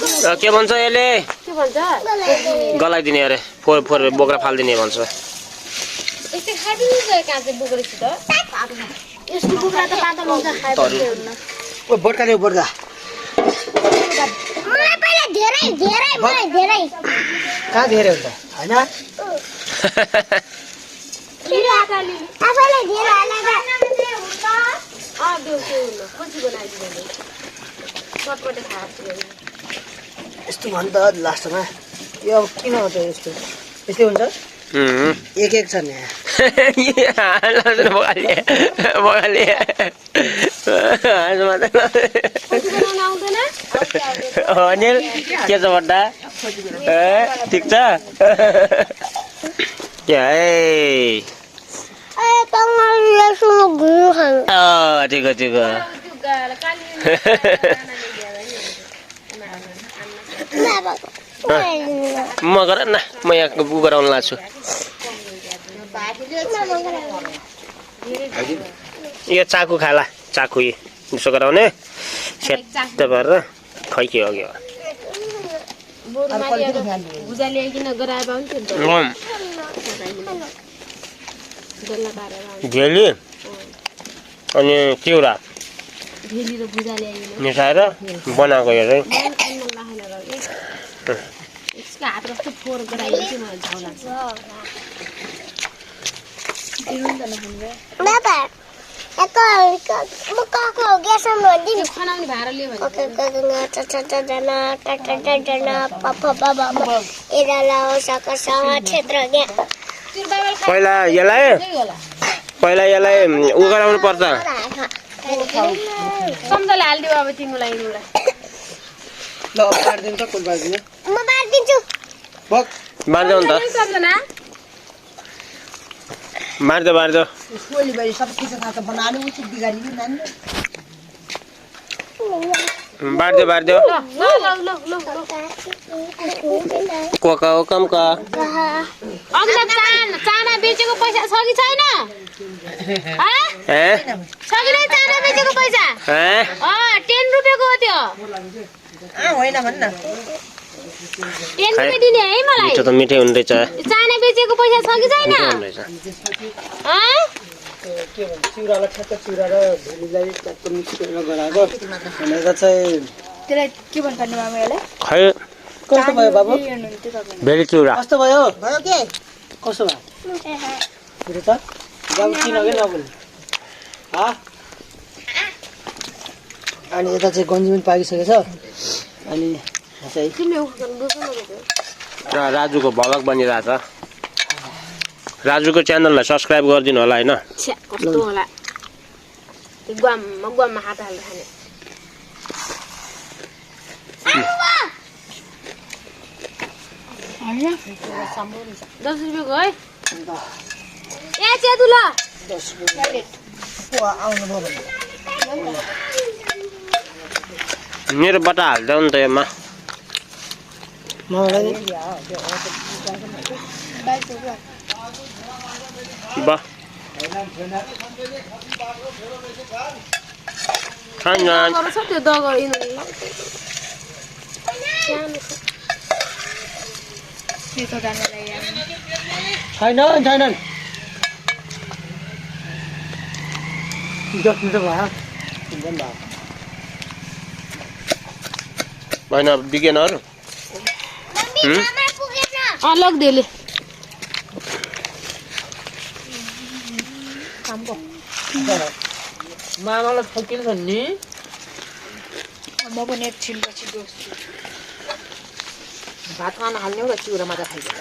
के भन्छ यसले के भन्छ गलाइदिने अरे फोर फोर बोक्रा फाल्दिने भन्छ यस्तै खाइदिनु गयो काँचे बोक्रा छ त यसको बोक्रा त पातलो हुन्छ खाइदिनु हुन्न ओ बड्का ल्याउ बड्का मलाई पहिला धेरै कहाँ धेरै हुन्छ हैन आफैलाई धेरै आलागा देऊ खुसी बनाइदिनु चटपटे खाएको यस्तो भन्छ लास्टमा यो अब किन हुन्छ यस्तो यस्तै हुन्छ एक छ नि अनिल के छ बड्डा ठिक छ ठिक हो ठिक हो म गर न म यहाँ उ गराउन लाग्छु यो चाकु खाला चाकु यसो गराउने सेट भएर खै के हो भुजा ल्याइकन गराए झेली अनि चिउरा भेली र भुजा ल्याइकन मिसाएर बनाएको यो चाहिँ यसको हात कस्तो फोहोर गराइदिन्छु मलाई झाउ लाग्छ बाबा खनाउने भाँडा लियो भने पहिला यसलाई उ गराउनु पर्छ सम्झले हालिदियो अब तिमीलाई ल पार्दिनु त कुल पार्दिनु म बार्दिन्छु बक बार्दै हुन्छ सम्झना बार्दै स्कुली बारी सब किन खात बनाउनु उचित बिगाडिनु नानी बार्दै ल कोका कमका अघि त चाना बेचेको पैसा छ कि छैन छ कि नै चाना बेचेको पैसा 10 रुपियाँको हो त्यो होइन भन्न 10 रुपियाँ दिने है मलाई मिठो त मिठै हुँदैछ चाना बेचेको पैसा छ कि छैन के भन्छ चिउरालाई ठ्याक्क चिउरा र भेलीलाई ट्याक्क मिक्स गरेर गराएको भनेर चाहिँ त्यसलाई के भन्नुपर्ने बाबा यसलाई खै कस्तो भयो बाबु भेली चिउरा कस्तो भयो के कस्तो भयो फेरि त बाबु किन कि नबोल्नु अनि यता चाहिँ गन्जी पनि पाकिसकेको छ अनि चाहिँ राजुको भ्लग बनिरहेछ राजुको च्यानललाई सब्स्क्राइब गरिदिनु होला हैन कस्तो होला गुवाममा हात हाल्दा खाने 10 रुपियाँको है ए चेदु ल 10 रुपियाँ आउनु भयो मेरो बटा हाल्दा नि त यसमा वाह छैनन् भएन बिगेनहरु अलग देले मामालाई ठोकिन्छ नि म पनि एकछिन पछि भात खान हाल्ने हो र चिउरा मात्र खाइदियो